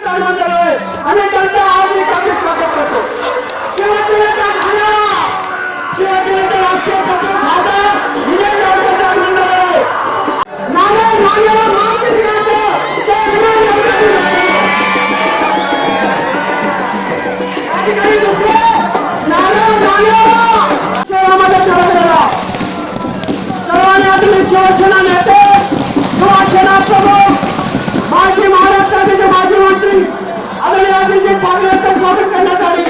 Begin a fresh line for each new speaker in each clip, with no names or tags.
आणि त्यांचा आज मी स्वागत करतो. शिवसेनेचा घाणा, शिवसेनेचा राष्ट्रीय पक्ष खासदार विजय राऊतांचा मंडळ आहे. नाण्याला मार्ग दिल्याचं त्या ठिकाणी दुसरे शहरामध्ये सर्वांनी तुम्ही शिवसेना नेते किंवा सेना प्रमुख माजी महाराष्ट्राचे माजी मंत्री आदरणीय अजितजी ठाकरे यांचं स्वागत करण्यात आले.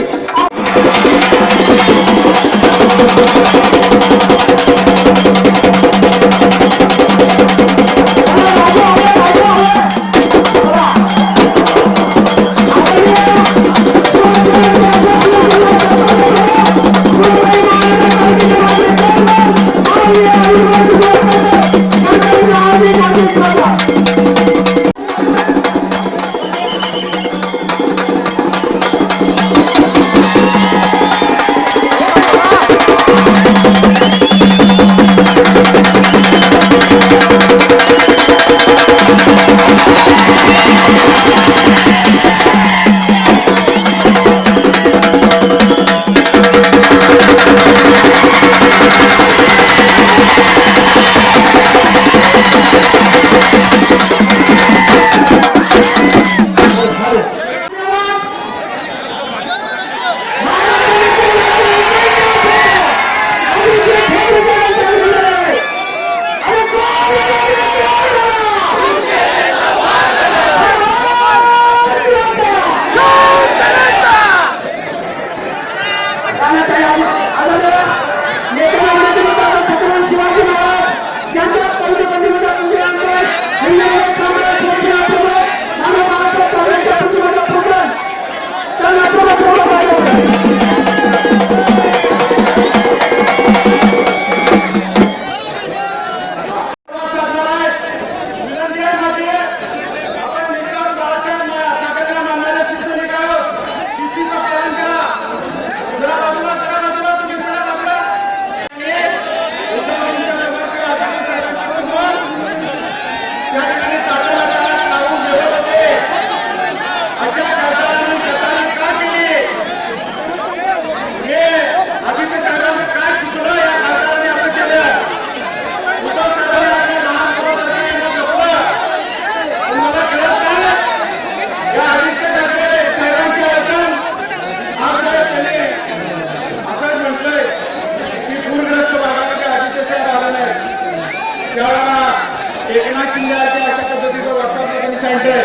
एकनाथ शिंदे अशा पद्धतीचं व्हॉट्सअप सांगतोय.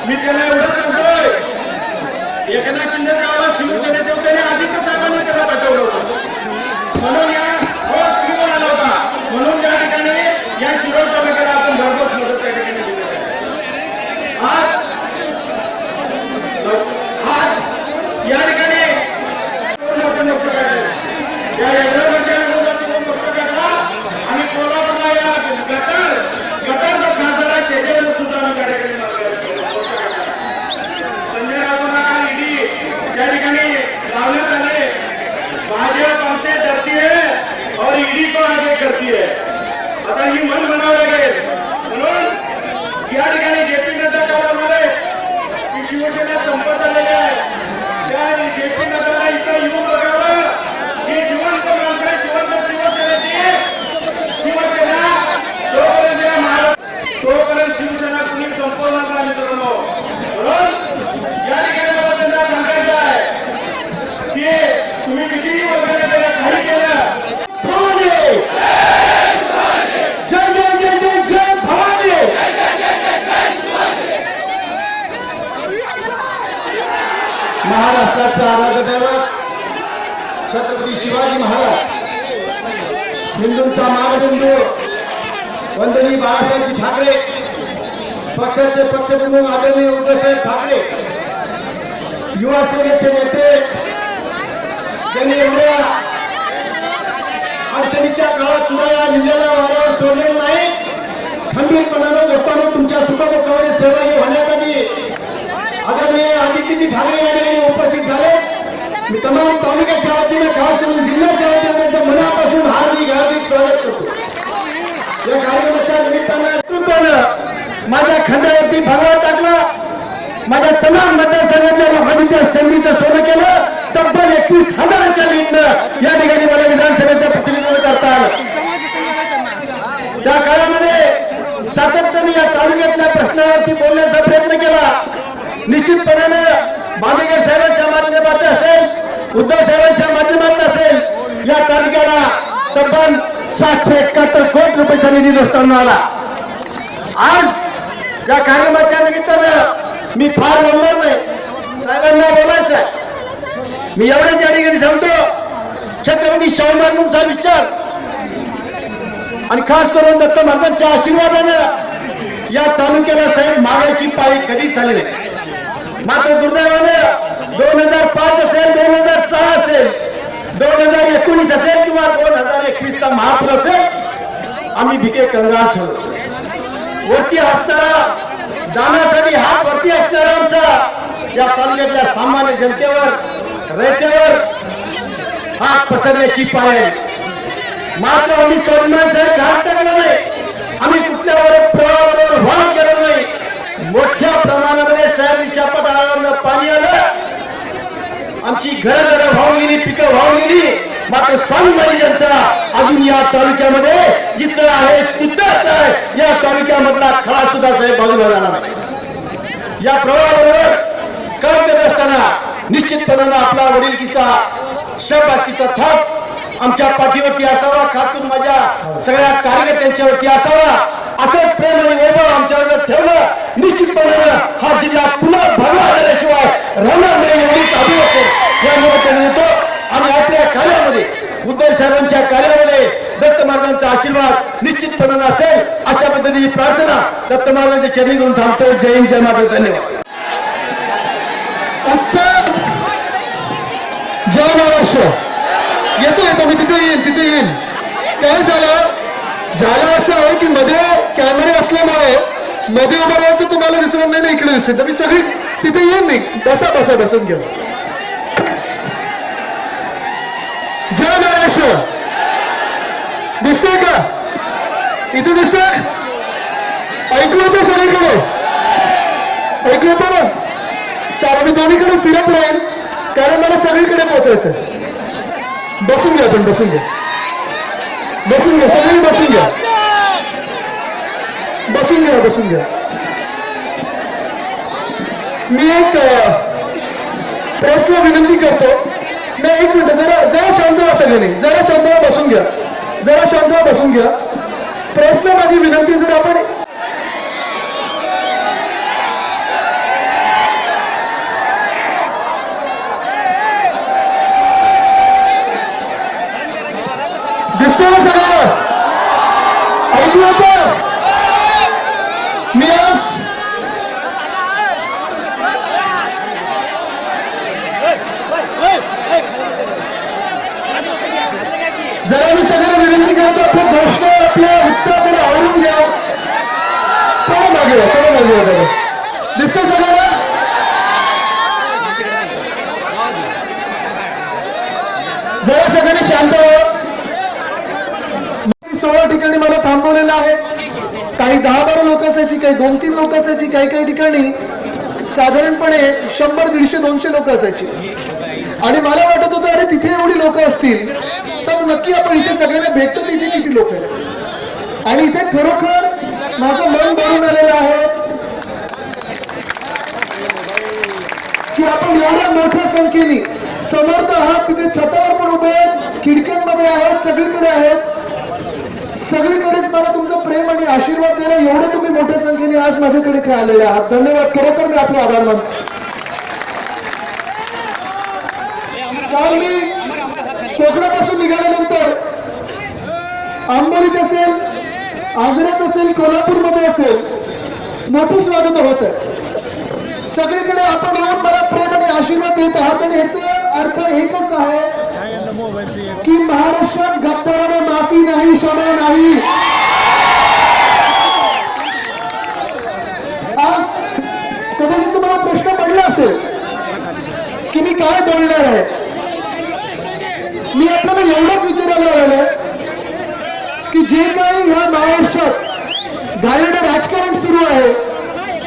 मी त्याला एवढं सांगतोय, एकनाथ शिंदे त्याला शिवसेनेचे होते आणि आदित्य साहेबांनी त्याला पाठवलं होतं. म्हणून या शिवून आला होता. म्हणून त्या ठिकाणी या शिरोळ तालुक्याला आपण भरघोस मदत त्या ठिकाणी दिली आहे. आज या ठिकाणी आणि कोल्हापूरला या गटर खासदार शेजारी सुद्धा आम्ही कार्यक्रम संजय राऊतांना काल ईडी त्या ठिकाणी लावण्यात आले. भाजप आमचे डरती है और ईडी को आगे करती है. आता ही मन बनावं लागेल. म्हणून या ठिकाणी जेपी नड्डा काल म्हणाले की शिवसेना संपत आलेली आहे. त्या जेपी नड्डाला इथं येऊन बघावं की जिवंत माणसं जिवंत शिवसेनेची शिवसेना जोपर्यंत महाराष्ट्र तोपर्यंत शिवसेना कुणी संपवणार नाही मित्रांनो. म्हणून या ठिकाणी मला त्यांना सांगायचं आहे की तुम्ही कितीही वगैरे केलं काही केलं भवानी जय जय जय जय जय भवानी.
महाराष्ट्राचा आराध्य दैवत छत्रपती शिवाजी महाराज, हिंदूंचा मानबिंदू वंदनीय बाळासाहेब ठाकरे, पक्षाचे पक्षप्रमुख आदरणीय उद्धवसाहेब ठाकरे, युवा सेनेचे नेते त्यांनी एवढ्या अडचणीच्या काळात सुद्धा या जिल्ह्याला वाऱ्यावर सोडलेलं नाही. खंबीरपणानं लोकांनी तुमच्या सुखदुःखामध्ये सहभागी होण्यासाठी आदरणीय आदित्यजी ठाकरे या ठिकाणी उपस्थित झाले. मी तमाम तालुक्याच्या वतीनं खास करून जिल्ह्याच्या वतीनं त्यांचं मनापासून हार्दिक स्वागत करतो. या कार्यक्रमाच्या निमित्तानं माझ्या खांद्यावरती भगवा टाकला. माझ्या तमाम मतदारसंघातल्या लोकांनी त्या संधीचं सोनं केलं. तब्बल 21,000च्या लीडनं या ठिकाणी मला विधानसभेचं प्रतिनिधित्व करता आलं. त्या काळामध्ये सातत्याने या तालुक्यातल्या प्रश्नावरती बोलण्याचा प्रयत्न केला. निश्चितपणे बांदेकर साहेबांच्या माध्यमातून असेल, उद्धव साहेबांच्या माध्यमातून असेल, या तालुक्याला तब्बल 771 कोटी रुपयाचा निधी दोस्तांना आला. आज या कार्यक्रमाच्या निमित्तानं मी फार बोलणार नाही, साहेबांना बोलायचं आहे. मी एवढ्याच या ठिकाणी सांगतो, छत्रपती शाहू महाराजांचा विचार आणि खास करून दत्त महाराजांच्या आशीर्वादानं या तालुक्याला साहेब मागायची पाळी कधीच आली नाही. मात्र दुर्दैवानं 2005 असेल, 2006 असेल, 2019 असेल किंवा 2021चा महापूर असेल, आम्ही भिके कंगाल झालो. वरती असणारा दानासाठी हात वरती असणारा आमचा या तालुक्यातल्या सामान्य जनतेवर, रयतेवर हात पसरण्याची पाळी आहे. मात्र आम्ही स्वाभिमान साहेब घाट टाकला नाही, आम्ही कुठल्यावर प्रवाहावर वाद केला नाही. मोठ्या प्रमाणामध्ये साहेबच्या पटाळावर पाणी आलं, आमची घरं वाहून गेली, पिकं वाहून गेली. मात्र स्वाभिमानी जनता अजून या तालुक्यामध्ये जिथं आहे तिथंच आहे. या तालुक्यामधला खडा सुद्धा साहेब बाजूला झाला नाही. या प्रवाहाबरोबर काम करत असताना निश्चितपणानं आपला वडिलकीचा शहबाकीचा थाप आमच्या पाठीवरती असावा, खास करून माझ्या सगळ्या कार्यकर्त्यांच्यावरती असावा. असंच प्रेम आणि वैभव आमच्यावर ठेवलं, निश्चितपणानं हा जिल्हा पुन्हा भगवा झाल्याशिवाय राहणार नाही एवढीच अभिव्यक्त या निमित्ताने येतो. आणि आपल्या कार्यामध्ये, उद्धव साहेबांच्या कार्यामध्ये दत्त महाराजांचा आशीर्वाद निश्चितपणानं असेल अशा पद्धतीची प्रार्थना दत्त महाराजांच्या चरणी करून थांबतो. जय हिंद, जय महाराज, धन्यवाद.
जय महाराष्ट्र. येतो मी तिथे येईन. काय झालं असं आहे की मध्ये कॅमेरे असल्यामुळे मध्ये उभं राहायचं तुम्हाला दिसणार नाही ना, इकडे दिसेल. तर मी सगळी तिथे येईन नाही. बसून घ्या. जय महाराष्ट्र. दिसतोय का? इथे दिसतोय? ऐकू येतं सगळीकडे? ऐकू येतं ना? चला मी दोन्हीकडे फिरत राहीन, कारण मला सगळीकडे पोहोचायचं. बसून घ्या, पण बसून घ्या, सगळी बसून घ्या. मी एक प्रेसला विनंती करतो. मी 1 मिनिट, जरा शांत व्हा सगळ्यांनी. जरा शांत व्हा, बसून घ्या. प्रेसला माझी विनंती, जर आपण दिसतो ना सगळं? ऐकू येतं? मी आज जरा मी सगळ्यांना विनंती करतो, आपल्या घोषणा, आपल्या उत्साह जरा आवडून घ्या. थोडं मागे. दिसतो सगळ्यांना? जरा सगळ्यांनी शांत व्हा. 16 ठिकाणी मला थांबवलेलं आहे. काही 10-12 लोक असायची, काही 2-3 लोक असायची, काही ठिकाणी साधारणपणे 100, 150, 200 लोक असायची. आणि मला वाटत होतं अरे तिथे एवढी लोक असतील तर नक्की आपण इथे सगळ्यांना भेटतो, इथे किती लोक आहेत. आणि इथे खरोखर माझं मन भरून आलेलं आहे की आपण एवढ्या मोठ्या संख्येने समर्थ आहात. तिथे छतावर पण उभे आहेत, खिडक्यांमध्ये आहेत, सगळीकडे आहेत. सगळीकडेच मला तुमचं प्रेम आणि आशीर्वाद द्यायला एवढं तुम्ही मोठ्या संख्येने आज माझ्याकडे काय आलेले आहात. धन्यवाद. खरोखर मी आपले आभार मानतो. काल मी कोकणापासून निघाल्यानंतर आंबोलीत असेल, आजऱ्यात असेल, कोल्हापूरमध्ये असेल, मोठं स्वागत होत आहे. सगळीकडे आपण येऊन मला प्रेम आणि आशीर्वाद देत आहात. आणि ह्याचा अर्थ एकच आहे की महाराष्ट्रात गद्दारांना माफी नाही, क्षमा नाही. आज कदाचित तुम्हाला प्रश्न पडला असेल की मी काय बोलणार आहे. मी आपल्याला एवढंच विचारायला आलोय की जे काही ह्या महाराष्ट्रात घाणेरडं राजकारण सुरू आहे,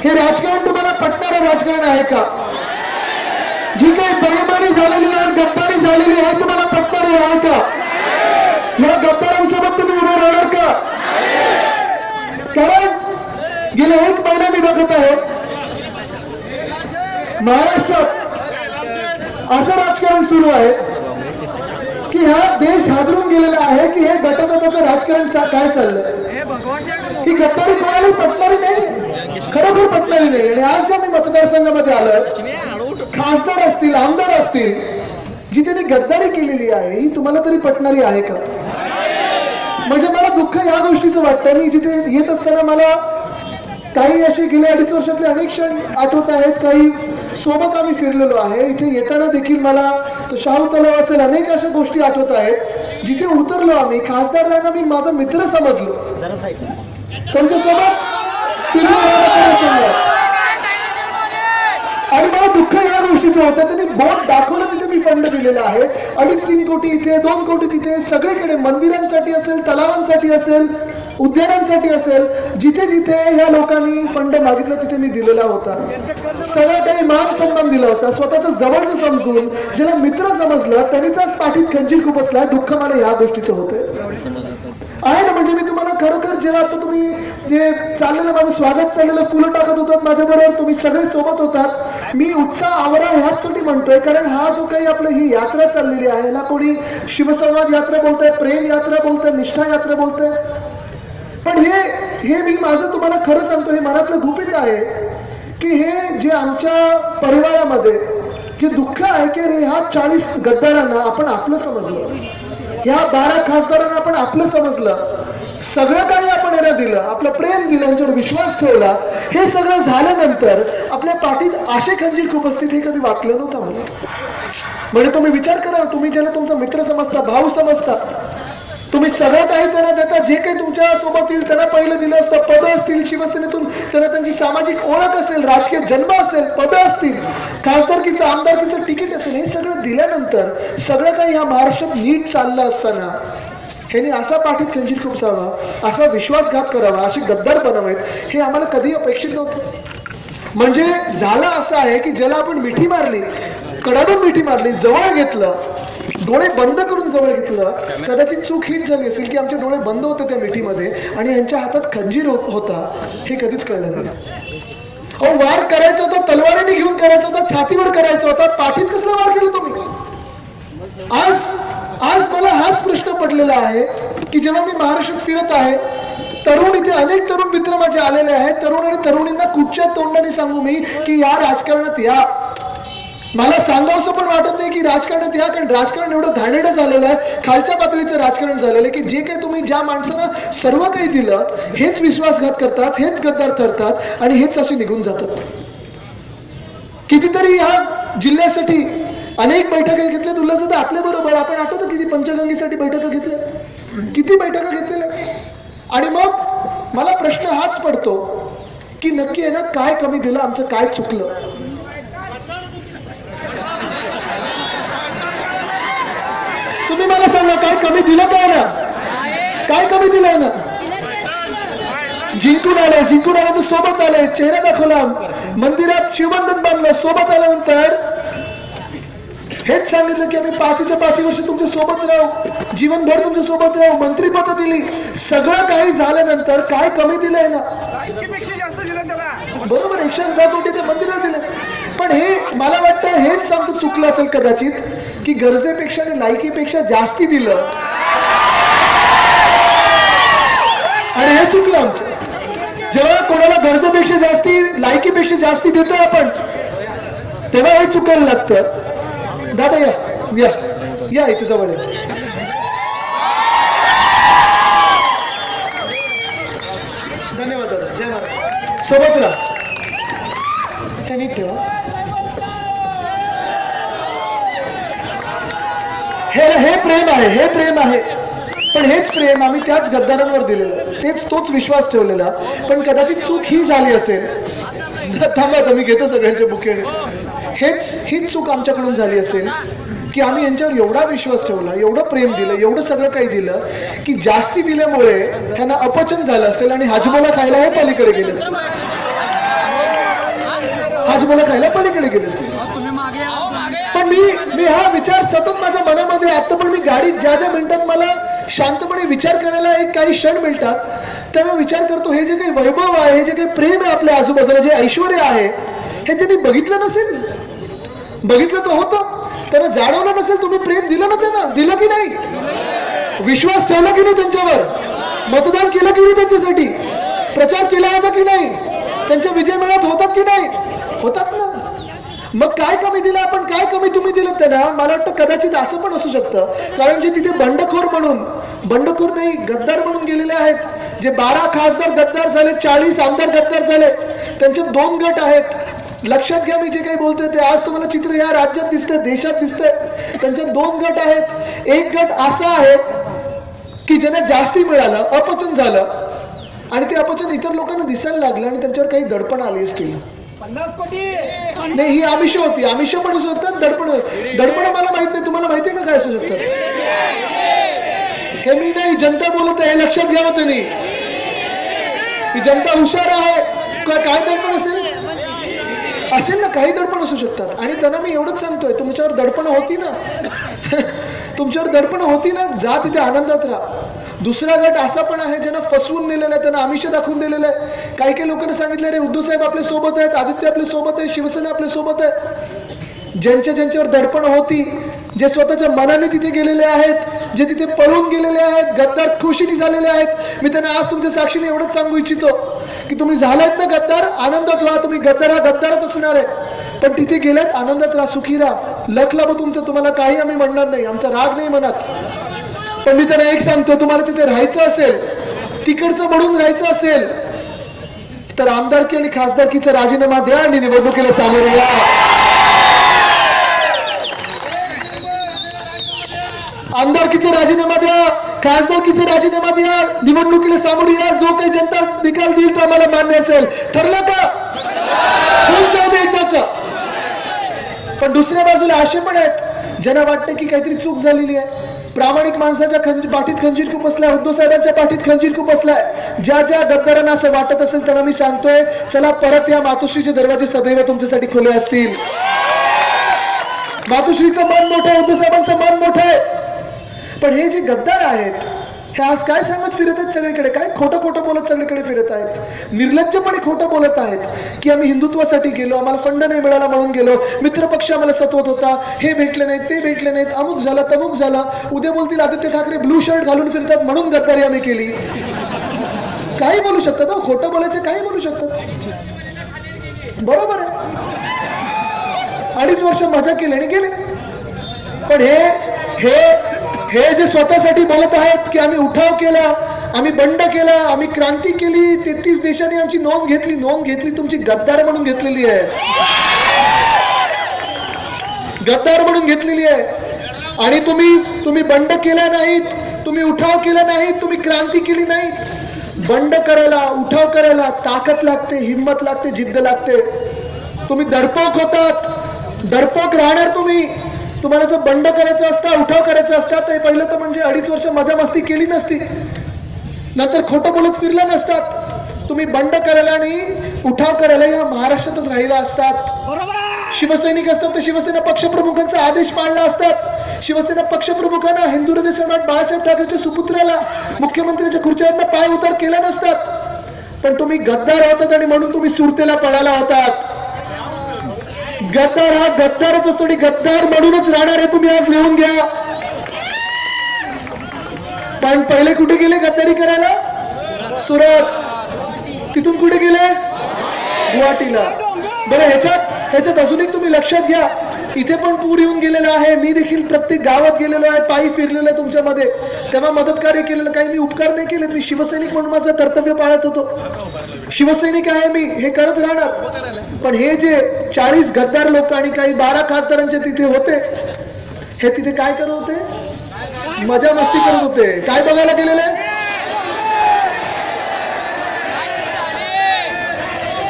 हे राजकारण तुम्हाला पटणारं राजकारण आहे का? जी काही बेईमानी झालेली आहे, गद्दारी झालेली आहे, तुम्हाला पटणारी आहे का? या गद्दारांसोबत तुम्ही उभे राहणार का? कारण गेल्या 1 महिना मी बघत आहे महाराष्ट्रात असं राजकारण सुरू आहे की हा देश हादरून गेलेला आहे की हे गटगटाचं राजकारण काय चाललंय. ही गद्दारी कोणालाही पटणारी नाही, खरोखर पटणारी नाही. आणि आज ज्या मी मतदारसंघामध्ये आलोय, खासदार असतील, आमदार असतील, जी त्यांनी गद्दारी केलेली आहे ही तुम्हाला तरी पटणारी आहे का? म्हणजे मला दुःख या गोष्टीचं वाटतं. मी जिथे येत असताना मला काही असे गेल्या 2.5 वर्षातले अनेक क्षण आठवत आहेत. काही सोबत आम्ही फिरलेलो आहे. इथे येताना देखील मला तो शाहू तलाव असेल, अनेक अशा गोष्टी आठवत आहेत जिथे उतरलो आम्ही. खासदारांना मी माझा मित्र समजलो, त्यांच्यासोबत फिरलो आणि मला दुःख या गोष्टीचं होतं. त्यांनी बोट दाखवलं, तिथे मी फंड दिलेला आहे. 2.5-3 कोटी इथे, 2 कोटी तिथे, सगळीकडे मंदिरांसाठी असेल, तलावांसाठी असेल, उद्यानांसाठी असेल, जिथे जिथे ह्या लोकांनी फंड मागितला तिथे मी दिलेला होता. सगळं काही मान सन्मान दिला होता. स्वतःचं जवळचं समजून ज्याला मित्र समजलं त्यांनीच पाठीत खंजीर खूप असला. दुःख मला ह्या गोष्टीचं होतं आहे ना. म्हणजे मी तुम्हाला खरोखर जेव्हा आता तुम्ही जे चाललेलं माझं स्वागत चाललेलं, फुलं टाकत होतात माझ्याबरोबर, तुम्ही सगळे सोबत होतात. मी उत्साह आवरा ह्याचसाठी म्हणतोय कारण हा जो काही आपलं ही यात्रा चाललेली आहे, याला कोणी शिवसंवाद यात्रा बोलतंय, प्रेम यात्रा बोलतंय, निष्ठा यात्रा बोलतंय. पण हे मी माझं तुम्हाला खरं सांगतो, हे मनातलं गुपित आहे की हे जे आमच्या परिवारामध्ये जे दुःख आहे की अरे ह्या 40 गद्दारांना आपण आपलं समजलं, ह्या 12 खासदारांना आपण आपलं समजलं, सगळं काही आपण यांना दिलं, आपलं प्रेम दिलं, यांच्यावर विश्वास ठेवला. हे सगळं झाल्यानंतर आपल्या पाठीत आशे खंजीर खूप असतील, हे कधी वाटलं नव्हतं मला. म्हणजे तुम्ही विचार करा, तुम्ही ज्याला तुमचा मित्र समजता, भाऊ समजता, तुम्ही सगळं काही त्यांना देता, जे काही तुमच्या सोबत येईल त्यांना पहिलं दिलं असतं. पदं असतील शिवसेनेतून, त्यांना त्यांची सामाजिक ओळख असेल, राजकीय जन्म असेल, पदं असतील, खासदारकीचं आमदारकीचं तिकीट असेल, हे सगळं दिल्यानंतर सगळं काही ह्या महाराष्ट्रात नीट चाललं असताना ह्यांनी असा पाठीत खंजीर खुपसावा, असा विश्वासघात करावा, असे गद्दार बनावेत, हे आम्हाला कधी अपेक्षित नव्हतं. म्हणजे झालं असं आहे की ज्याला आपण मिठी मारली, कडाडून मिठी मारली, जवळ घेतलं, डोळे बंद करून जवळ घेतलं, कदाचित चूक हीच झाली असेल की आमचे डोळे बंद होते त्या मिठीमध्ये आणि यांच्या हातात खंजीर होता, हे कधीच कळलं नाही. अहो, वार करायचा होता, तलवारीने घेऊन करायचा होता, छातीवर करायचा होता, पाठीत कसला वार केला तुम्ही? आज मला हाच प्रश्न पडलेला आहे की जेव्हा मी महाराष्ट्रात फिरत आहे, तरुण इथे अनेक तरुण मित्र माझे आलेले आहेत. तरुण आणि तरुणींना कुठच्या तोंडाने सांगू मी की या राजकारणात या? मला सांगावंसं पण वाटत नाही की राजकारणात या, कारण राजकारण एवढं घाणेरडं झालेलं आहे, खालच्या पातळीचं राजकारण झालेलं आहे की जे काही तुम्ही ज्या माणसांना सर्व काही दिलं हेच विश्वासघात करतात, हेच गद्दार ठरतात आणि हेच असे निघून जातात. कितीतरी ह्या जिल्ह्यासाठी अनेक बैठका घेतल्या उल्हासदादा आपल्या बरोबर. आपण आठवतं किती पंचगंगेसाठी बैठका घेतल्या, किती बैठका घेतलेल्या. आणि मग मला प्रश्न हाच पडतो की नक्की आहे ना, काय कमी दिलं, आमचं काय चुकलं? तुम्ही मला सांगा, काय कमी दिलं काय ना? काय कमी दिलंय ना? जिंकून आले तर सोबत आले, चेहरा दाखवला, मंदिरात शिवबंधन बांधलं, सोबत आल्यानंतर हेच सांगितलं की आम्ही 5 वर्ष तुमच्या सोबत राहू, जीवनभर तुमच्या सोबत राहू, मंत्रीपद दिली. सगळं काही झाल्यानंतर काय कमी दिलंय ना? बरोबर, 110 कोटी ते मंदिरात दिले. पण हे मला वाटतं हेच आमचं चुकलं असेल कदाचित की गरजेपेक्षा आणि लायकीपेक्षा जास्ती दिलं आणि हे चुकलं आमचं. जेव्हा कोणाला गरजेपेक्षा जास्ती, लायकीपेक्षा जास्ती देतो आपण, तेव्हा हे चुकायला लागतं. दादा या या या इथे जवळ या. धन्यवाद दादा, जय महाराज. सोबत राहा, हे नीट ठेवा. हे प्रेम आहे, हे प्रेम आहे. पण हेच प्रेम आम्ही त्याच गद्दारांवर दिलेलं, तोच विश्वास ठेवलेला. पण कदाचित चूक ही झाली असेल. थांबा, मी घेतो सगळ्यांच्या बुकेने. हीच चूक आमच्याकडून झाली असेल की आम्ही यांच्यावर एवढा विश्वास ठेवला, एवढं प्रेम दिलं, एवढं सगळं काही दिलं की जास्ती दिल्यामुळे त्यांना अपचन झालं असेल आणि हाजमोला खायला हे पलीकडे गेले असतील. आज मला खायला पलीकडे गेले असते. पण मी हा विचार सतत माझ्या मनामध्ये आता पण मी गाडीत ज्या ज्या मिनिटात मला शांतपणे विचार करायला एक काही क्षण मिळतात तेव्हा विचार करतो हे जे काही वैभव आहे, हे जे काही प्रेम आहे आपल्या आजूबाजूला, जे ऐश्वर आहे हे त्यांनी बघितलं नसेल. बघितलं तर होतं, त्यांना जाणवलं नसेल. तुम्ही प्रेम दिलं ना त्यांना, दिलं की नाही? विश्वास ठेवला की नाही त्यांच्यावर? मतदान केलं की नाही त्यांच्यासाठी? प्रचार केला होता की नाही? त्यांच्या विजय मेळ्यात होतात की नाही? होतात ना. मग काय कमी दिलं आपण, काय कमी तुम्ही दिलं त्यांना? मला वाटतं कदाचित असं पण असू शकतं, कारण जे तिथे बंडखोर म्हणून, बंडखोर नाही गद्दार म्हणून गेलेले आहेत, जे 12 खासदार गद्दार झाले, 40 आमदार गद्दार झाले, त्यांचे 2 गट आहेत. लक्षात घ्या मी जे काही बोलतोय ते. आज तुम्हाला चित्र या राज्यात दिसतंय, देशात दिसतंय. त्यांचे 2 गट आहेत. एक गट असा आहे की ज्यांना जास्ती मिळालं, अपचन झालं आणि ते अपचन इतर लोकांना दिसायला लागलं आणि त्यांच्यावर काही दडपण आली असतील.
50 कोटी
नाही, ही आमिष होती. आमिष पण असू शकतात, दडपण मला माहित नाही. तुम्हाला माहिती आहे का काय असू शकतात? हे मी नाही, जनता बोलत आहे, हे लक्षात घ्यावं त्यांनी. ही जनता हुशार आहे. काय दडपण असेल ना, काही दडपण असू शकतात. आणि त्यांना मी एवढंच सांगतोय, तुमच्यावर दडपण होती ना तुमच्यावर दडपण होती ना, जा तिथे आनंदात राहा. दुसरा गट असा पण आहे ज्यांना फसवून दिलेलं आहे, त्यांना आमिष दाखवून दिलेलं आहे. काही लोकांनी सांगितलं रे उद्धव साहेब आपल्या सोबत आहेत, आदित्य आपल्या सोबत आहे, शिवसेना आपल्या सोबत आहे. ज्यांच्यावर दडपण होती, जे स्वतःच्या मनाने तिथे गेलेले आहेत, जे तिथे पळून गेलेले आहेत, गद्दार खुशीने झालेले आहेत, मी त्यांना आज तुमच्या साक्षीने एवढंच सांगू इच्छितो की तुम्ही झालात ना गद्दार, आनंदात व्हा. तुम्ही गद्दार हा गद्दारच असणार आहे, पण तिथे गेलात आनंदात राहा, सुखी राहा. लख लाभो तुमचं. तुम्हाला काही आम्ही म्हणणार नाही, आमचा राग नाही मनात. पण मी त्यांना एक सांगतो, तुम्हाला तिथे राहायचं असेल, तिकडचं म्हणून राहायचं असेल तर आमदारकी आणि खासदारकीचा राजीनामा द्या आणि निवडणुकीला सामोरे या. आमदारकीचा राजीनामा द्या, खासदारकीचा राजीनामा द्या, निवडणुकीला सामोरे या. जो काही जनता निकाल देईल तो आम्हाला मान्य असेल. ठरलं का? जाऊ दे एकदाच. पण दुसऱ्या बाजूला असे पण आहेत ज्यांना वाटतं की काहीतरी चूक झालेली आहे. प्रामाणिक माणसाच्या पाठीत खंजीर खूप बसलाय, उद्धव साहेबांच्या पाठीत खंजीर खूप बसलाय. ज्या गद्दारांना असं वाटत असेल त्यांना मी सांगतोय, चला परत या. मातोश्रीचे दरवाजे सदैव तुमच्यासाठी खुले असतील. मातोश्रीचं मन मोठं आहे, उद्धव साहेबांचं मन मोठं आहे. पण हे जे गद्दार आहेत हे आज काय सांगत फिरत आहेत सगळीकडे, काय खोटं बोलत सगळीकडे फिरत आहेत. निर्लज्जपणे खोटं बोलत आहेत की आम्ही हिंदुत्वासाठी गेलो, आम्हाला फंड नाही मिळाला म्हणून गेलो, मित्रपक्ष आम्हाला सतवत होता, हे भेटले नाहीत, ते भेटले नाहीत, अमुक झालं तमुक झालं. उद्या बोलतील आदित्य ठाकरे ब्लू शर्ट घालून फिरतात म्हणून गद्दारी आम्ही केली. काही बोलू शकतात हो, खोटं बोलायचं काही बोलू शकतात. बरोबर आहे. 2.5 वर्ष मजा केली आणि गेले. पण हे जे स्वतःसाठी बोलत आहेत की आम्ही उठाव केला, आम्ही बंड केला, आम्ही क्रांती केली, 33 देशांनी आमची नोंद घेतली, तुमची गद्दार म्हणून घेतलेली आहे. गद्दार म्हणून घेतलेली आहे. आणि तुम्ही बंड केला नाहीत, तुम्ही उठाव केला नाहीत, तुम्ही क्रांती केली नाहीत. बंड करायला, उठाव करायला ताकद लागते, हिंमत लागते, जिद्द लागते. तुम्ही डरपोक होतात, डरपोक राहणार तुम्ही. तुम्हाला जर बंड करायचं असतं, उठाव करायचा असता तर पहिलं तर म्हणजे 2.5 वर्ष मजा मस्ती केली नसती, नंतर खोटं बोलत फिरला नसतात. तुम्ही बंड करायला आणि उठाव करायला या महाराष्ट्रातच राहिला असतात. शिवसैनिक असतात तर शिवसेना पक्षप्रमुखांचा आदेश पाळला असतात. शिवसेना पक्षप्रमुखांना हिंदू हृदय सम्राट बाळासाहेब ठाकरेच्या सुपुत्राला मुख्यमंत्र्यांच्या खुर्चीवरनं पाय उतार केला नसतात. पण तुम्ही गद्दार होतात आणि म्हणून तुम्ही सुरतेला पळाला होतात. गद्दार हा गद्दारच असतो आणि गद्दार म्हणूनच राहणार आहे. तुम्ही आज लिहून घ्या. पण पहिले कुठे गेले गद्दारी करायला? सुरत. तिथून कुठे गेले? गुवाहाटीला. बरं, ह्याच्यात अजून एक तुम्ही लक्षात घ्या, इथे पण पूर येऊन गेलेला आहे. मी देखील प्रत्येक गावात गेलेलो आहे, पायी फिरलेलो आहे तुमच्यामध्ये, तेव्हा मदत कार्य केलेलं. काही मी उपकार नाही केले. मी शिवसैनिक म्हणून माझं कर्तव्य पाळत होतो. शिवसैनिक आहे मी, हे करत राहणार. पण हे जे 40 गद्दार लोक आणि काही 12 खासदारांचे तिथे होते, हे तिथे काय करत होते? मजा मस्ती करत होते. काय बघायला गेलेले?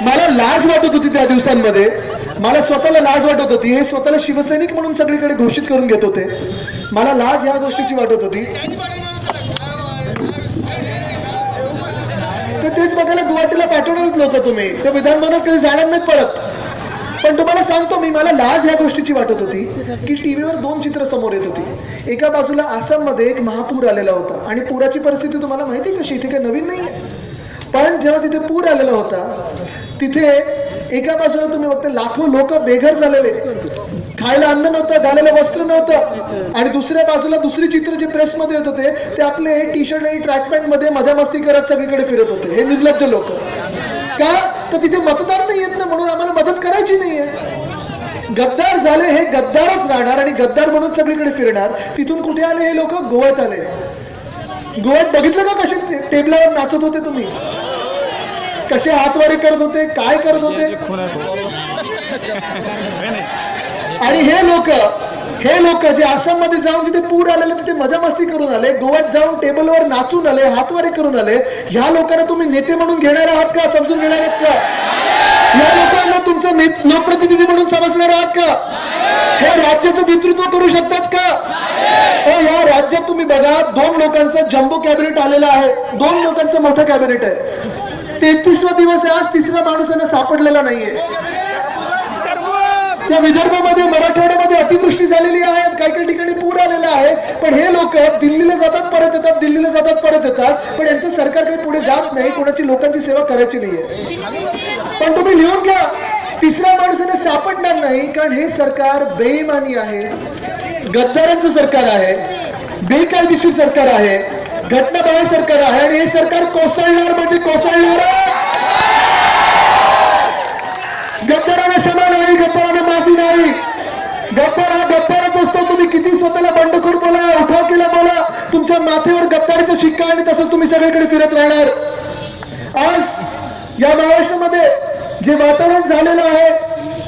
मला लाज वाटत होती त्या दिवसांमध्ये, मला स्वतःला लाज वाटत होती. हे स्वतःला शिवसैनिक म्हणून सगळीकडे घोषित करून घेत होते. मला लाज ह्या गोष्टीची वाटत होती. तेच बघायला गुवाहाटीला पाठवणार लोक. तुम्ही ते विधानभवनात कधी जाणार नाहीत परत. पण तुम्हाला सांगतो मी, मला लाज ह्या गोष्टीची वाटत होती की टीव्हीवर दोन चित्र समोर येत होती. एका बाजूला आसाममध्ये एक महापूर आलेला होता आणि पुराची परिस्थिती तुम्हाला माहिती कशी, इथे काही नवीन नाहीये. पण जेव्हा तिथे पूर आलेला होता, तिथे एका बाजूला तुम्ही बघता लाखो लोक बेघर झालेले, खायला अन्न नव्हतं, घालायला वस्त्र नव्हतं, आणि दुसऱ्या बाजूला दुसरी चित्र जे प्रेसमध्ये येत होते ते आपले टी शर्ट आणि ट्रॅक पॅन्ट मध्ये मजा मस्ती करत सगळीकडे फिरत होते. हे निर्लज्ज लोक. का तर तिथे मतदार नाही येत ना, म्हणून आम्हाला मदत करायची नाहीये. गद्दार झाले हे गद्दारच राहणार आणि गद्दार म्हणून सगळीकडे फिरणार. तिथून कुठे आले हे लोक? गोव्यात आले. गोव्यात बघितलं का कसे टेबलावर नाचत होते तुम्ही, कसे हातवारे करत होते, काय करत होते. आणि हे लोक जे आसाममध्ये जाऊन जिथे पूर आलेले तिथे मजा मस्ती करून आले, गोव्यात जाऊन टेबलवर नाचून आले, हातवारे करून आले. ह्या लोकांना तुम्ही नेते म्हणून घेणार आहात का, समजून घेणार आहात का? या लोकांना तुमचं लोकप्रतिनिधी म्हणून समजणार आहात का? हे राज्याचं नेतृत्व करू शकतात का? या राज्यात तुम्ही बघा, 2 लोकांचं जम्बो कॅबिनेट आलेलं आहे, 2 लोकांचं मोठं कॅबिनेट आहे. 33वा दिवस आहे, आज 3रा माणूस यांना सापडलेला नाहीये. त्या विदर्भामध्ये, मराठवाड्यामध्ये अतिवृष्टी झालेली आहे, काही काही ठिकाणी पूर आलेला आहे. पण हे लोक दिल्लीला जातात परत येतात, दिल्लीला जातात परत येतात, पण यांचं सरकार काही पुढे जात नाही, कोणाची लोकांची सेवा करायची नाहीये. पण तुम्ही लिहून घ्या, 3रा माणूस यांना सापडणार नाही, कारण हे सरकार बेईमानी आहे, गद्दारांचं सरकार आहे, बेकायदेशीर सरकार आहे, घटनाबाह्य सरकार आहे. आणि हे सरकार कोसळणार म्हणजे कोसळणारच. गद्दारांना क्षमा नाही, गद्दारांना माफी नाही. गद्दार हा गद्दारच असतो. तुम्ही किती स्वतःला बंडखोर बोला, उठाव केला बोला, तुमच्या माथेवर गद्दारीचा शिक्का आणि तसंच तुम्ही सगळीकडे फिरत राहणार. आज या महाराष्ट्रामध्ये जे वातावरण झालेलं आहे,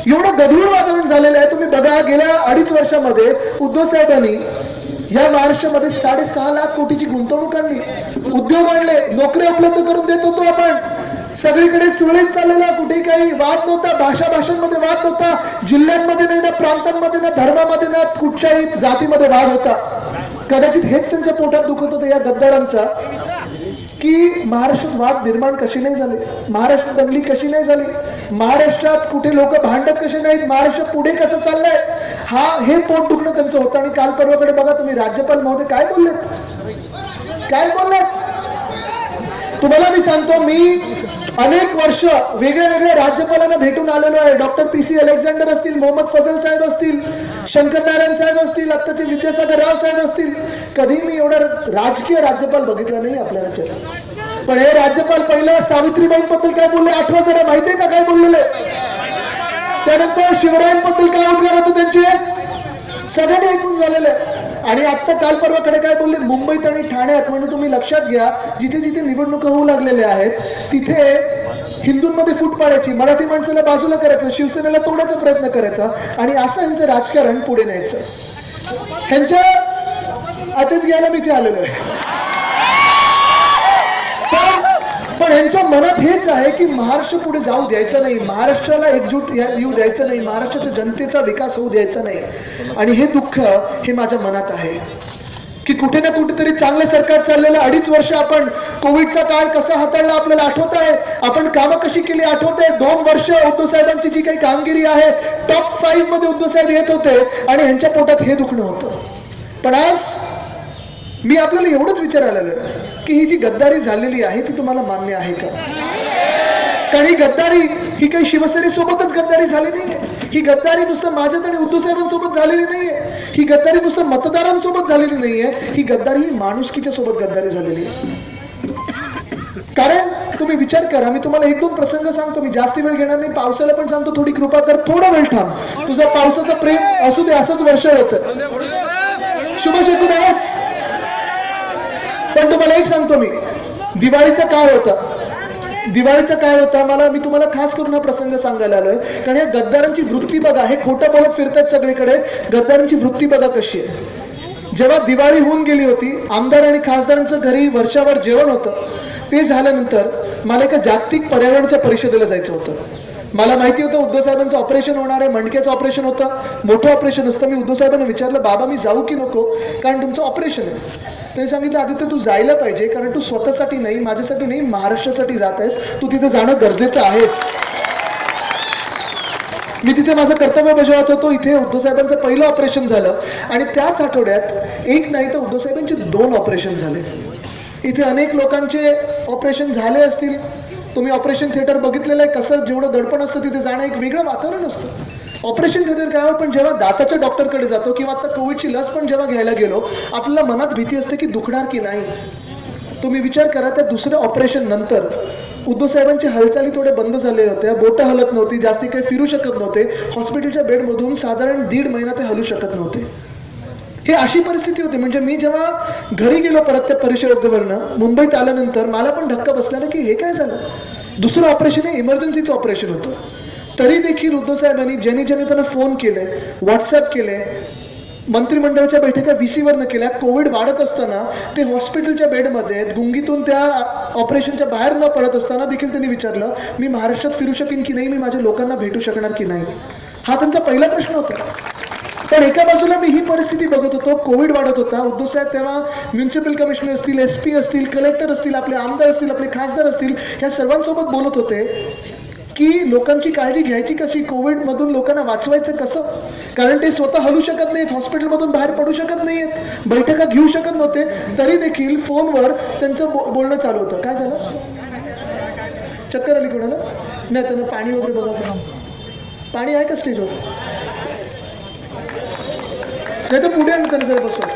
एवढं गढूळ वातावरण झालेलं आहे. तुम्ही बघा, गेल्या 2.5 वर्षामध्ये उद्धव साहेबांनी या महाराष्ट्रामध्ये 6.5 लाख कोटीची गुंतवणूक आणली, उद्योग आणले, नोकरी उपलब्ध करून देत होतो आपण. सगळीकडे सुरळीत चाललेला, कुठेही काही वाद नव्हता, भाषांमध्ये वाद नव्हता, जिल्ह्यांमध्ये नाही ना, प्रांतांमध्ये ना, धर्मामध्ये ना, कुठच्याही जातीमध्ये वाद होता. कदाचित हेच त्यांच्या पोटात दुखत होतं या गद्दारांचा, की महाराष्ट्रात वाद निर्माण कशी नाही झाले, महाराष्ट्रात दंगली कशी नाही झाली, महाराष्ट्रात कुठे लोक भांडत कसे नाहीत, महाराष्ट्र पुढे कसं चाललंय, हे पोट दुखणं त्यांचं होतं. आणि काल परवाकडे बघा तुम्ही, राज्यपाल महोदय काय बोललेत. तुम्हाला मी सांगतो, मी अनेक वर्ष वेगळ्या राज्यपालांना भेटून आलेलो आहे. डॉक्टर PC अलेक्झांडर असतील, मोहम्मद फजल साहेब असतील, शंकर नारायण साहेब असतील, आत्ताचे विद्यासागर राव साहेब असतील. कधी मी एवढा राजकीय राज्यपाल बघितला नाही आपल्या राज्यात. पण हे राज्यपाल पहिलं सावित्रीबाईंबद्दल काय बोलले आठवा जरा, माहितीये का काय बोललेले. त्यानंतर शिवरायांबद्दल काय उद्गार होते त्यांचे, सगळ्यांनी ऐकून झालेलं आहे. आणि आता काल परवाकडे काय बोलले, मुंबईत आणि ठाण्यात, म्हणजे तुम्ही लक्षात घ्या, जिथे जिथे निवडणुका होऊ लागलेल्या आहेत तिथे हिंदूंमध्ये फूट पाडायची, मराठी माणसाला बाजूला करायचं, शिवसेनेला तोडायचा प्रयत्न करायचा, आणि असं ह्यांचं राजकारण पुढे न्यायचं. ह्यांच्या आतेच घ्यायला मी इथे आलेलो आहे. पण यांच्या मनात हेच आहे की महाराष्ट्र पुढे जाऊ द्यायचं नाही, महाराष्ट्राला एकजूट येऊ द्यायचं नाही, महाराष्ट्राच्या जनतेचा विकास होऊ द्यायचा नाही. आणि हे दुःख हे माझ्या मनात आहे की कुठे ना कुठेतरी चांगलं सरकार चाललेलं. 2.5 वर्ष आपण कोविडचा काळ कसा हाताळला आपल्याला आठवत आहे, आपण कामं कशी केली आठवत आहे. 2 वर्ष उद्धव साहेबांची जी काही कामगिरी आहे, टॉप 5 मध्ये उद्धव साहेब येत होते आणि ह्यांच्या पोटात हे दुखणं होतं. पण आज मी आपल्याला एवढंच विचारायला की ही जी गद्दारी झालेली आहे ती तुम्हाला मान्य आहे का? कारण ही गद्दारी ही काही शिवसेनेसोबतच गद्दारी झाली नाहीये, ही गद्दारी नुसतं माझ्यात आणि उद्धव साहेबांसोबत झालेली नाहीये, ही गद्दारी नुसतं मतदारांसोबत झालेली नाहीये, ही गद्दारी ही माणुसकीच्या सोबत गद्दारी झालेली आहे. कारण तुम्ही विचार करा, मी तुम्हाला 1-2 प्रसंग सांगतो, मी जास्ती वेळ घेणार नाही. पावसाला पण सांगतो थोडी कृपा कर, थोडा वेळ थांब, तुझं पावसाचं प्रेम असू दे, असंच वर्ष होतं, शुभ शकून आहेच. पण तुम्हाला एक सांगतो, मी दिवाळीचा काळ होता, मी तुम्हाला खास करून हा प्रसंग सांगायला आलोय, कारण या गद्दारांची वृत्ती बघा, हे खोटं बोलत फिरतात सगळीकडे, गद्दारांची वृत्ती बघा कशी आहे. जेव्हा दिवाळी होऊन गेली होती, आमदार आणि खासदारांचं घरी वर्षावर जेवण होतं, ते झाल्यानंतर मला एका जागतिक पर्यावरणाच्या परिषदेला जायचं होतं. मला माहिती होतं उद्धव साहेबांचं ऑपरेशन होणार आहे, मणक्याचं ऑपरेशन होतं, मोठं ऑपरेशन असतं. मी उद्धव साहेबांना विचारलं, बाबा मी जाऊ की नको, कारण तुमचं ऑपरेशन आहे. त्यांनी सांगितलं, आदित्य तू जायला पाहिजे, कारण तू स्वतःसाठी नाही, माझ्यासाठी नाही, महाराष्ट्रासाठी जात आहेस, तू तिथे जाणं गरजेचं आहेस. मी तिथे माझं कर्तव्य बजावत होतो. इथे उद्धव साहेबांचं पहिलं ऑपरेशन झालं आणि त्याच आठवड्यात एक नाही तर उद्धव साहेबांचे 2 ऑपरेशन झाले. इथे अनेक लोकांचे ऑपरेशन झाले असतील. तुम्ही ऑपरेशन थिएटर बघितलेलं आहे. कसं जेवढं दडपण असतं तिथे जाणं एक वेगळं वातावरण असतं. ऑपरेशन थिएटर काय पण जेव्हा दाताच्या डॉक्टरकडे जातो किंवा आता कोविडची लस पण जेव्हा घ्यायला गेलो आपल्याला मनात भीती असते की दुखणार की नाही. तुम्ही विचार करा त्या दुसऱ्या ऑपरेशन नंतर उद्धव साहेबांची हालचाली थोडे बंद झालेल्या होत्या. बोटं हलत नव्हती, जास्ती काही फिरू शकत नव्हते. हॉस्पिटलच्या बेडमधून साधारण 1.5 महिना ते हलू शकत नव्हते. हे अशी परिस्थिती होती. म्हणजे मी जेव्हा घरी गेलो परत त्या परिषदेवरनं मुंबईत आल्यानंतर मला पण धक्का बसला ना की हे काय झालं. दुसरं ऑपरेशन हे इमर्जन्सीचं ऑपरेशन होतं. तरी देखील उद्धव साहेबांनी ज्यांनी त्यांना फोन केले, व्हॉट्सअप केले, मंत्रिमंडळाच्या बैठका VC-वरनं केल्या. कोविड वाढत असताना ते हॉस्पिटलच्या बेडमध्ये आहेत. गुंगीतून त्या ऑपरेशनच्या बाहेर न पडत असताना देखील त्यांनी विचारलं मी महाराष्ट्रात फिरू शकेन की नाही, मी माझ्या लोकांना भेटू शकणार की नाही. हा त्यांचा पहिला प्रश्न होता. पण एका बाजूला मी ही परिस्थिती बघत होतो. कोविड वाढत होता. उद्धव साहेब तेव्हा म्युन्सिपल कमिशनर असतील, SP असतील, कलेक्टर असतील, आपले आमदार असतील, आपले खासदार असतील, ह्या सर्वांसोबत बोलत होते की लोकांची काळजी घ्यायची कशी, कोविडमधून लोकांना वाचवायचं कसं. कारण ते स्वतः हलू शकत नाहीत, हॉस्पिटलमधून बाहेर पडू शकत नाहीत, बैठका घेऊ शकत नव्हते. तरी देखील फोनवर त्यांचं बोलणं चालू होतं. काय झालं, चक्कर आली कोणाला नाही, त्यांना पाणी वगैरे बघा. पाणी आहे का स्टेजवर, नाही तर पुढे आणलं त्यांना जरा बसवा.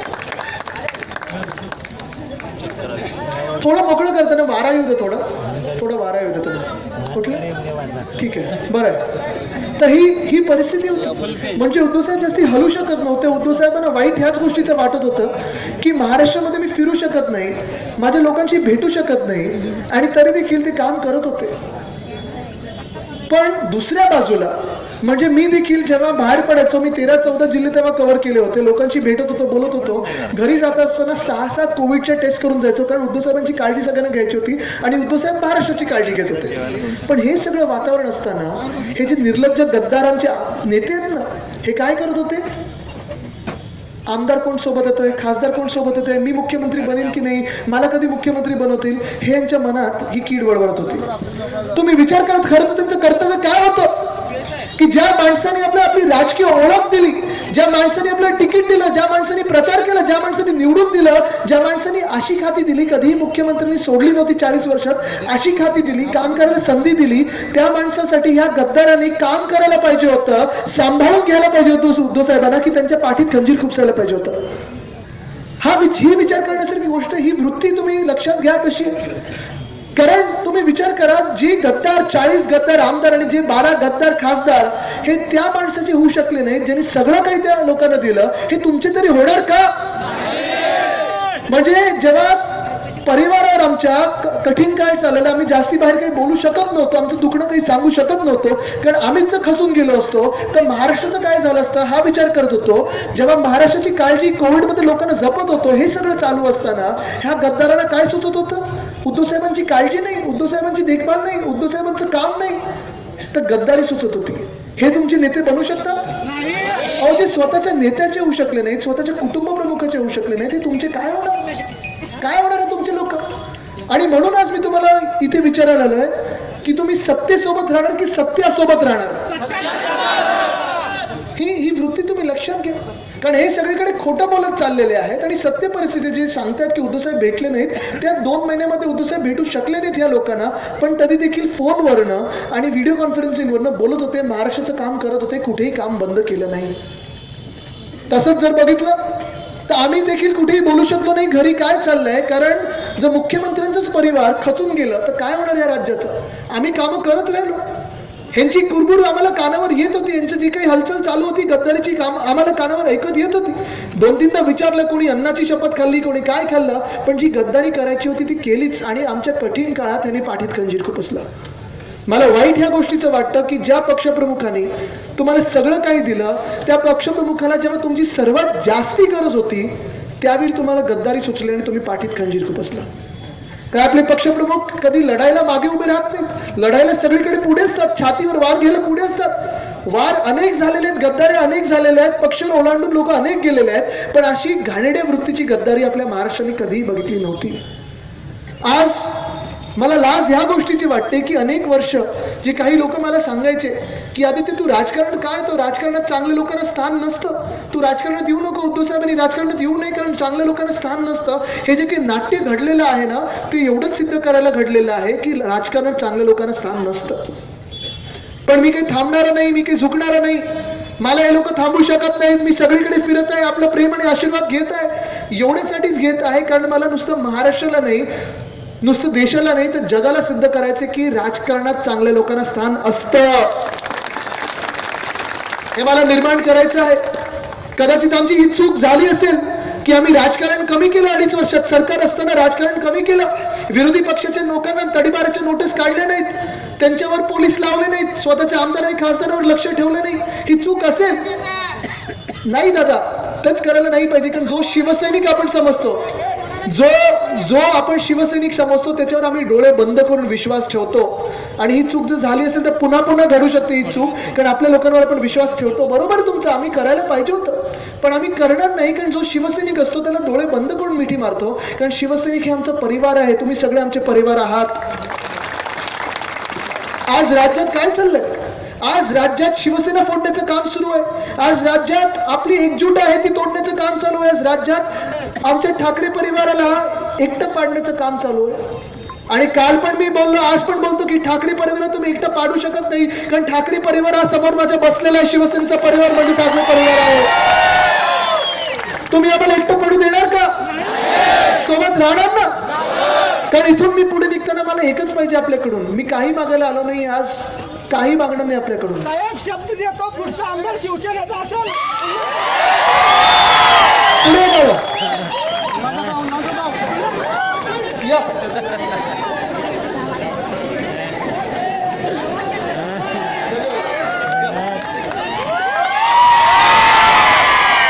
थोडं मोकळं करताना वारा येऊ दे, थोडं वारा येऊ दे त्यांना. कुठलं ठीक आहे, बरं आहे. तर ही परिस्थिती होती. म्हणजे उद्धव साहेब जास्ती हलू शकत नव्हते. उद्धव साहेबांना वाईट ह्याच गोष्टीचं वाटत होतं की महाराष्ट्रामध्ये मी फिरू शकत नाही, माझ्या लोकांशी भेटू शकत नाही, आणि तरी देखील ते काम करत होते. पण दुसऱ्या बाजूला म्हणजे मी देखील जेव्हा बाहेर पडायचो, मी 13-14 जिल्हे तेव्हा कव्हर केले होते, लोकांशी भेटत होतो, बोलत होतो. घरी जात असताना 6 कोविडच्या टेस्ट करून जायचो, कारण उद्धव साहेबांची काळजी सगळ्यांना घ्यायची होती आणि उद्धव साहेब महाराष्ट्राची काळजी घेत होते. पण हे सगळं वातावरण असताना हे जे निर्लज्ज गद्दारांचे नेते आहेत ना, हे काय करत होते. आमदार कोण सोबत येतोय, खासदार कोण सोबत येतोय, मी मुख्यमंत्री बनेन की नाही, मला कधी मुख्यमंत्री बनवतील, हे यांच्या मनात ही कीड वळवळत होती. तुम्ही विचार करत खरं तर त्यांचं कर्तव्य काय होतं की ज्या माणसाने आपली राजकीय ओळख दिली, ज्या माणसाने आपल्याला तिकीट दिलं, ज्या माणसाने प्रचार केला, ज्या माणसाने निवडून दिलं, ज्या माणसाने अशी खाती दिली कधीही मुख्यमंत्र्यांनी सोडली नव्हती 40 वर्षात, अशी खाती दिली, काम करायला संधी दिली, त्या माणसासाठी ह्या गद्दारांनी काम करायला पाहिजे होतं, सांभाळून घ्यायला पाहिजे होतं उद्धव साहेबांना, की त्यांच्या पाठीत खंजीर खुपसायला पाहिजे होतं. ही विचार करण्यासारखी गोष्ट, ही वृत्ती तुम्ही लक्षात घ्या कशी आहे. कारण तुम्ही विचार करा, जे गद्दार 40 गद्दार आमदार आणि जे 12 गद्दार खासदार, हे त्या माणसाचे होऊ शकले नाहीत ज्यांनी सगळं काही त्या लोकांना दिलं. हे तुमचे तरी होणार का. म्हणजे जेव्हा परिवारावर आमच्या कठीण काळ चाललेला, आम्ही जास्ती बाहेर काही बोलू शकत नव्हतो, आमचं दुखणं काही सांगू शकत नव्हतो, कारण आम्हीच जर खचून गेलो असतो तर महाराष्ट्राचं काय झालं असतं हा विचार करत होतो. जेव्हा महाराष्ट्राची काळजी कोविडमध्ये लोकांना जपत होतो, हे सगळं चालू असताना ह्या गद्दारांना काय सुचत होतं. उद्धव साहेबांची काळजी नाही, उद्धव साहेबांची देखभाल नाही, उद्धव साहेबांचं काम नाही, तर गद्दारी सुचत होती. हे तुमचे नेते बनू शकतात. अहो, जे स्वतःच्या नेत्याचे होऊ शकले नाहीत, स्वतःच्या कुटुंब प्रमुखाचे होऊ शकले नाहीत, ते तुमचे काय होणार, काय होणार आहे तुमचे लोक. आणि म्हणून आज मी तुम्हाला इथे विचारायला आलोय की तुम्ही सत्तेसोबत राहणार की सत्यासोबत राहणार. ही वृत्ती तुम्ही लक्षात घ्या. कारण हे सगळीकडे खोटं बोलत चाललेले आहेत आणि सत्य परिस्थिती जे सांगतात की उद्धव साहेब भेटले नाहीत, त्या 2 महिन्यामध्ये उद्धव साहेब भेटू शकले नाहीत ह्या लोकांना, पण तरी देखील फोनवरनं आणि व्हिडिओ कॉन्फरन्सिंगवरनं बोलत होते, महाराष्ट्राचं काम करत होते, कुठेही काम बंद केलं नाही. तसंच जर बघितलं तर आम्ही देखील कुठेही बोलू शकलो नाही घरी काय चाललंय. कारण जर मुख्यमंत्र्यांचाच परिवार खचून गेलं तर काय होणार या राज्याचं. आम्ही कामं करत राहिलो, ह्यांची कुरबुर आम्हाला कानावर येत होती, यांची जी काही हालचाल चालू होती गद्दारीची काम आम्हाला कानावर ऐकत येत होती. 2-3दा विचारलं, कोणी अन्नाची शपथ खाल्ली, कोणी काय खाल्लं, पण जी गद्दारी करायची होती ती केलीच. आणि आमच्या कठीण काळात त्यांनी पाठीत खंजीर खुपसला. मला वाईट ह्या गोष्टीचं वाटतं की ज्या पक्षप्रमुखाने तुम्हाला सगळं काही दिलं, त्या पक्षप्रमुखाला जेव्हा तुमची सर्वात जास्ती गरज होती त्यावेळी तुम्हाला गद्दारी सुचली आणि तुम्ही पाठीत खंजीर खुपसला. काय आपले पक्षप्रमुख कधी लढायला मागे उभे राहत नाहीत, लढायला सगळीकडे पुढे असतात, छातीवर वार घ्यायला पुढे असतात. वार अनेक झालेले आहेत, गद्दारी अनेक झालेले आहेत, पक्ष ओलांडून लोक अनेक गेलेले आहेत, पण अशी घाणेरड्या वृत्तीची गद्दारी आपल्या महाराष्ट्राने कधीही बघितली नव्हती. आज मला लाज ह्या गोष्टीची वाटते की अनेक वर्ष जे काही लोक मला सांगायचे की आदित्य तू राजकारण काय, तो राजकारणात चांगल्या लोकांना स्थान नसतं, तू राजकारणात येऊ नको, उद्धव साहेबांनी राजकारणात येऊ नये कारण चांगल्या लोकांना स्थान नसतं. हे जे काही नाट्य घडलेलं आहे ना ते एवढंच सिद्ध करायला घडलेलं आहे की राजकारणात चांगल्या लोकांना स्थान नसतं. पण मी काही थांबणार नाही, मी काही झुकणार नाही. मला हे लोक थांबू शकत नाहीत. मी सगळीकडे फिरत आहे, आपलं प्रेम आणि आशीर्वाद घेत आहे. एवढ्यासाठीच घेत आहे कारण मला नुसतं महाराष्ट्राला नाही, नुसतं देशाला नाही तर जगाला सिद्ध करायचं की राजकारणात चांगल्या लोकांना स्थान असतं. हे मला निर्माण करायचं आहे. कदाचित आमची ही चूक झाली असेल की आम्ही राजकारण कमी केलं. 2.5 वर्षात सरकार असताना राजकारण कमी केलं. विरोधी पक्षाच्या लोकांना तडीपाराच्या नोटीस काढल्या नाहीत, त्यांच्यावर पोलीस लावले नाहीत, स्वतःच्या आमदार आणि खासदारांवर लक्ष ठेवलं नाही. ही चूक असेल नाही दादा, तेच करायला नाही पाहिजे. कारण जो शिवसैनिक आपण समजतो, जो आपण शिवसैनिक समजतो त्याच्यावर आम्ही डोळे बंद करून विश्वास ठेवतो. आणि ही चूक जर झाली असेल तर पुन्हा पुन्हा घडू शकते ही चूक, कारण आपल्या लोकांवर आपण विश्वास ठेवतो. बरोबर तुमचं, आम्ही करायला पाहिजे होतं पण आम्ही करणार नाही. कारण जो शिवसैनिक असतो त्याला डोळे बंद करून मिठी मारतो. कारण शिवसैनिक हे आमचा परिवार आहे. तुम्ही सगळे आमचे परिवार आहात. आज राज्यात काय चाललंय? आज राज्यात शिवसेना फोडण्याचं काम सुरू आहे. आज राज्यात आपली एकजूट आहे ती तोडण्याचं काम चालू आहे. आज राज्यात आमच्या ठाकरे परिवाराला एकटं पाडण्याचं काम चालू आहे. आणि काल पण मी बोललो, आज पण बोलतो की ठाकरे परिवार तुम्ही एकटं पाडू शकत नाही. कारण ठाकरे परिवार हा समोर माझ्या बसलेला आहे. शिवसेनेचा परिवार म्हणजे ठाकरे परिवार आहे. तुम्ही आम्हाला एकटं पडू देणार का? सोबत राहणार ना? कारण इथून मी पुढे निघताना मला एकच पाहिजे आपल्याकडून. मी काही मागायला आलो नाही, आज काही मागणं नाही आपल्याकडून.
साहेब शब्द देतो, पुढचा आमदार शिवसेनेचा असेल.
पुढे जाऊ या.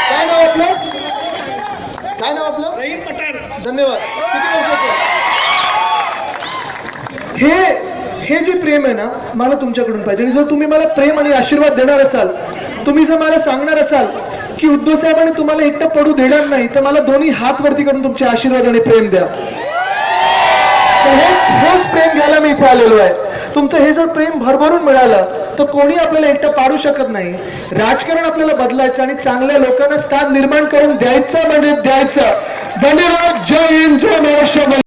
काय नाव आपलं? काय नाव आपलं? धन्यवाद. किती वर्षाचं? हे जे प्रेम आहे ना मला तुमच्याकडून पाहिजे. आणि जर तुम्ही मला प्रेम आणि आशीर्वाद देणार असाल, तुम्ही जर मला सांगणार असाल की उद्धव साहेबांनी तुम्हाला एकटं पडू देणार नाही, तर मला दोन्ही हात वरती करून तुमचे आशीर्वाद आणि प्रेम द्या. हेच प्रेम घ्यायला मी इथे आलेलो आहे. तुमचं हे जर प्रेम भरभरून मिळालं तर कोणी आपल्याला एकटं पाडू शकत नाही. राजकारण आपल्याला बदलायचं आणि चांगल्या लोकांना स्थान निर्माण करून द्यायचं म्हणजे द्यायचं. धन्यवाद. जय हिंद, जय महाराष्ट्र.